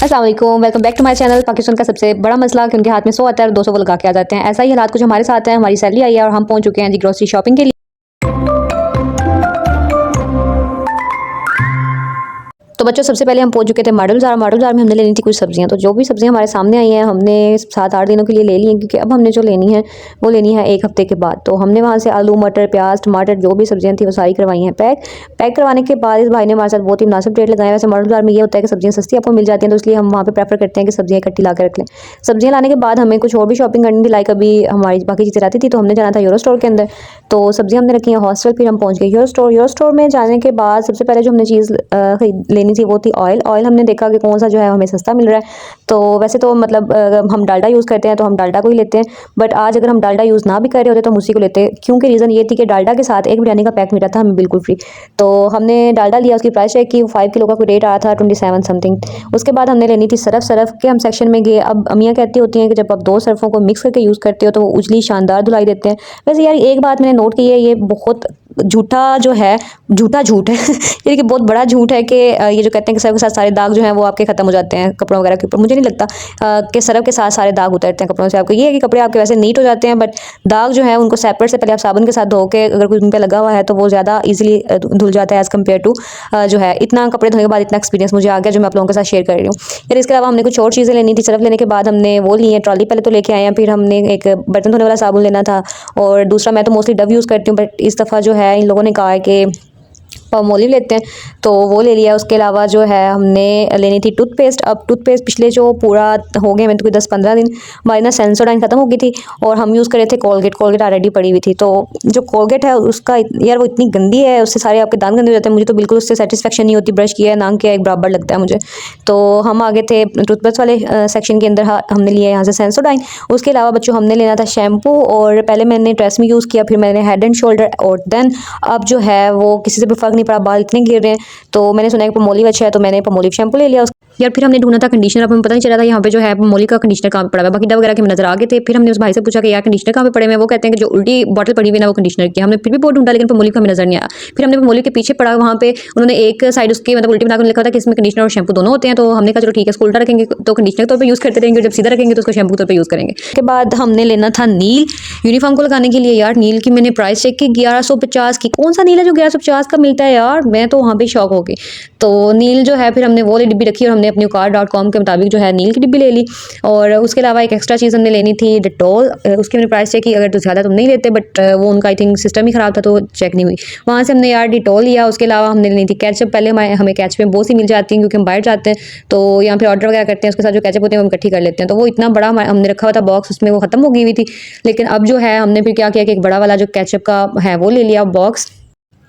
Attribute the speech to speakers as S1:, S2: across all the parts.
S1: अस्सलाम वालेकुम, welcome back to my channel. Pakistan का सबसे बड़ा मसला कि उनके हाथ में 100 आता है और 200 वो लगा के आ जाते हैं। ऐसा ही हालात कुछ हमारे साथ है। हमारी सैलरी आई है और हम पहुंच चुके हैं जी ग्रोसरी शॉपिंग के लिए। तो बच्चों सबसे पहले हम पहुंच चुके थे मॉडल बाज़ार में हमने लेनी थी कुछ सब्जियां। तो जो भी सब्जियां हमारे सामने आई हैं हमने 7-8 दिनों के लिए ले ली हैं, क्योंकि अब हमने जो लेनी है वो लेनी है 1 हफ्ते के बाद। तो हमने वहाँ से आलू, मटर, प्याज, टमाटर जो भी सब्जियां थी वो सारी करवाई हैं पैक करवाने के बाद इस भाई ने हमारे साथ बहुत ही मुनासिब रेट लगाया। वैसे मॉडल बाज़ार में ये होता है कि सब्जियां सस्ती आपको मिल जाती हैं, तो इसलिए हम वहाँ पर प्रेफर करते हैं कि सब्जियां इकट्ठी ला कर रख लें। सब्जियां लाने के बाद हमें कुछ और भी शॉपिंग करनी थी, लाइक अभी हमारी बाकी चीज़ें रहती थी तो हमने जाना था यूरो स्टोर के अंदर। तो सब्जियां हमने रखी हैं हॉस्टल। फिर हम पहुँच गए यूरो स्टोर में जाने के बाद सबसे पहले जो हमने चीज़ लेनी थी वो थी ऑयल हमने देखा कि कौन सा जो है हमें सस्ता मिल रहा है। तो वैसे तो मतलब हम डालडा यूज़ करते हैं तो हम डालडा को ही लेते हैं, बट आज अगर हम डालडा यूज़ ना भी कर रहे होते तो हम उसी को लेते, क्योंकि रीज़न ये थी कि डालडा के साथ एक बिरयानी का पैक मिला था हमें बिल्कुल फ्री। तो हमने डालडा लिया, उसकी प्राइस चेक की, 5 किलो का कोई रेट आया था 27 समथिंग। उसके बाद हमने लेनी थी सरफ के हम सेक्शन में गए। अब अम्मियाँ कहती होती हैं कि जब आप 2 सरफों को मिक्स करके यूज़ करते हो तो वो उजली शानदार धुलाई देते हैं। वैसे यार एक बात मैंने नोट की है, ये बहुत झूठा जो है, झूठा झूठ है यानी कि बहुत बड़ा झूठ है कि ये जो कहते हैं कि सर्फ के साथ सारे दाग जो हैं वो आपके ख़त्म हो जाते हैं कपड़ों वगैरह के ऊपर। मुझे नहीं लगता कि सर्फ के साथ सारे दाग उतरते हैं कपड़ों से। आपको ये है कि कपड़े आपके वैसे नीट हो जाते हैं, बट दाग जो है उनको सेपरेट से पहले आप साबुन के साथ धो के अगर कुछ उन पर लगा हुआ है तो वो ज़्यादा ईजिली धुल जाता है एज़ कम्पेयर टू जो है। इतना कपड़े धोने के बाद इतना एक्सपीरियंस मुझे आ गया जो मैं आप लोगों के साथ शेयर कर रही हूँ। फिर इसके अलावा हमने कुछ और चीज़ें लेनी थी। सर्फ लेने के बाद हमने वो ली है ट्रॉली, पहले तो लेके आए हैं। फिर हमने एक बर्तन धोने वाला साबुन लेना था, और दूसरा मैं तो मोस्टली डव यूज़ करती हूँ, बट इस दफ़ा जो है इन लोगों ने कहा है कि पामोलिव लेते हैं तो वो ले लिया। उसके अलावा जो है हमने लेनी थी टूथपेस्ट। अब टूथपेस्ट पिछले जो पूरा हो गए मैं तो कोई 10-15 दिन हमारी ना सेंसोडाइन ख़त्म हो गई थी और हम यूज़ कर रहे थे कोलगेट ऑलरेडी पड़ी हुई थी। तो जो कोलगेट है उसका यार वो इतनी गंदी है, उससे सारे आपके दांत गंदे हो जाते हैं। मुझे तो बिल्कुल उससे सेटिस्फेक्शन नहीं होती, ब्रश किया है ना किया एक बराबर लगता है मुझे। तो हम आगे थे टूथपेस्ट वाले सेक्शन के अंदर। हमने लिया यहाँ से सेंसोडाइन। उसके अलावा बच्चों हमने लेना था शैम्पू, और पहले मैंने ट्रेसमी यूज़ किया, फिर मैंने हेड एंड शोल्डर, और देन अब जो है वो किसी से भी फ़र्क नहीं पड़ा, बाल इतने गिर रहे हैं। तो मैंने सुना है कि पामोलिव अच्छा है तो मैंने पामोलिव शैम्पू ले लिया। यार फिर हमने ढूंढा था कंडीशनर, अब हमें पता नहीं चला था यहाँ पे जो है पामोलिव का कंडीशनर कहाँ पे पड़ा हुआ है। बाकी डव वगैरह के नजर आ गए थे। फिर हमने उस भाई से पूछा कि यार कंडीशनर कहाँ पे पड़े हुए हैं। वो कहते हैं कि जो उल्टी बॉटल पड़ी हुई है ना वो कंडीशनर की। हमने फिर भी बहुत ढूंढा लेकिन पामोलिव का हमें नजर नहीं आया। फिर हमने पामोलिव के पीछे पड़ा, वहाँ पे उन्होंने एक साइड उसके मतलब उल्टी बनाकर लिखा था कि इसमें कंडीशनर और शैम्पू दोनों होते हैं। तो हमने कहा चलो ठीक है, इसको उल्टा रखेंगे तो कंडीशनर के तौर पर यूज़ करते रहेंगे, जब सीधा रखेंगे तो उसको शैम्पू के तौर पर यूज़ करेंगे। उसके बाद हमने लेना था नील यूनिफॉर्म को लगाने के लिए। यार नील की मैंने प्राइस चेक की 1150 की। कौन सा नील है जो 1150 का मिलता है यार, मैं तो वहाँ पे शौक हो गई। तो नील जो है फिर हमने वो वाली डिब्बी रखी और हमने अपनी car.com के मुताबिक जो है नील की डिब्बी ले ली। और उसके अलावा एक एक्स्ट्रा चीज़ हमने लेनी थी डिटॉल। उसकी मैंने प्राइस चेक की, अगर तो ज़्यादा तुम नहीं लेते, बट वो उनका आई थिंक सिस्टम ही ख़राब था तो चेक नहीं हुई। वहाँ से हमने यार डिटॉल लिया। उसके अलावा हमने लेनी थी केचप। पहले हमें केचप में बहुत सी मिल जाती हैं क्योंकि हम बाहर जाते हैं तो यहाँ पे ऑर्डर वगैरह करते हैं, उसके साथ जो केचप होते हैं वो हम इकट्ठी कर लेते हैं। तो वो इतना बड़ा हमने रखा हुआ था बॉक्स, उसमें वो ख़त्म हो गई हुई थी। लेकिन अब जो है हमने फिर क्या किया कि एक बड़ा वाला जो केचप का है वो ले लिया बॉक्स।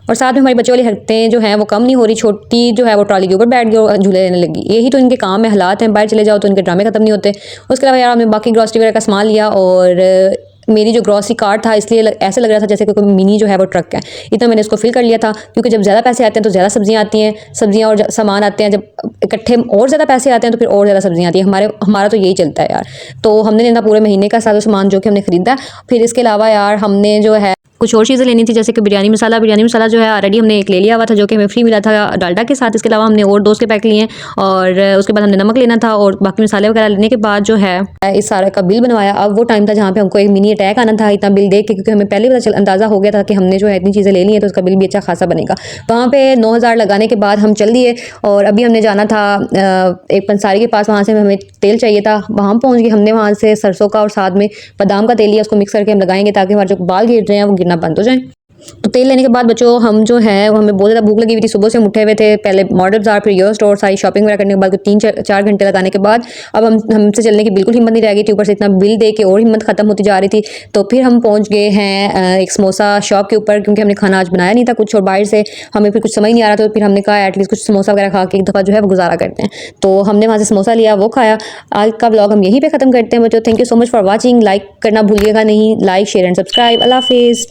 S1: और साथ में हमारी बच्चों वाली हरकतें जो हैं वो कम नहीं हो रही। छोटी जो है वो ट्रॉली के ऊपर बैठ गई और झूले लेने लगी। यही तो इनके काम में हालात हैं, बाहर चले जाओ तो इनके ड्रामे खत्म नहीं होते। उसके अलावा यार हमने बाकी ग्रॉसरी वगैरह का सामान लिया, और मेरी जो ग्रॉसरी कार्ट था इसलिए ऐसे लग रहा था जैसे कोई मिनी जो है वो ट्रक है। इतना मैंने इसको फिल कर लिया था, क्योंकि जब ज़्यादा पैसे आते हैं तो ज़्यादा सब्जियां आती हैं, सब्जियां और सामान आते हैं। जब इकट्ठे और ज़्यादा पैसे आते हैं तो फिर और ज़्यादा सब्जियां आती हैं। हमारा तो यही चलता है यार। तो हमने लेना पूरे महीने का सारा सामान जो कि हमने खरीदा। फिर इसके अलावा यार हमने जो है कुछ और चीज़ें लेनी थी, जैसे कि बिरयानी मसाला जो है ऑलरेडी हमने एक ले लिया हुआ था जो कि हमें फ्री मिला था डालडा के साथ। इसके अलावा हमने और 2 के पैक लिए, और उसके बाद हमने नमक लेना था, और बाकी मसाले वगैरह लेने के बाद जो है इस सारे का बिल बनवाया। अब वो टाइम था जहाँ पे हमको एक मिनी अटैक आना था इतना बिल देख के, क्योंकि हमें पहले अंदाज़ा हो गया था कि हमने जो है इतनी चीज़ें ले ली हैं तो उसका बिल भी अच्छा खासा बनेगा। वहाँ पे 9000 लगाने के बाद हम चल दिए, और अभी हमने जाना था एक पंसारी के पास, वहाँ से हमें तेल चाहिए था। वहाँ हम पहुँच गए। हमने वहाँ से सरसों का और साथ में बादाम का तेल लिया, उसको मिक्स करके हम लगाएंगे ताकि हमारे जो बाल गिर रहे हैं वो गिरना बंद हो जाए। तो तेल लेने के बाद बच्चों हम जो है वो हमें बहुत ज़्यादा भूख लगी हुई थी। सुबह से हम उठे हुए थे, पहले मॉडल बाज़ार फिर यूरो स्टोर, सारी शॉपिंग वगैरह करने के बाद 3-4 घंटे लगाने के बाद अब हमसे चलने की बिल्कुल हिम्मत नहीं रह गई थी। ऊपर से इतना बिल दे के और हिम्मत ख़त्म होती जा रही थी। तो फिर हम पहुँच गए हैं एक समोसा शॉप के ऊपर, क्योंकि हमने खाना आज बनाया नहीं था कुछ, और बाहर से हमें फिर कुछ समझ नहीं आ रहा था। तो फिर हमने कहा एटलीस्ट कुछ समोसा वगैरह खा के एक दफ़ा जो है वो गुजारा करते हैं। तो हमने वहाँ से समोसा लिया, वो खाया। आज का ब्लॉग हम यहीं पर ख़त्म करते हैं बच्चों। Thank you so much for watching. Like करना भूलिएगा नहीं, लाइक शेयर एंड सब्सक्राइब। अल्लाह हाफिज़।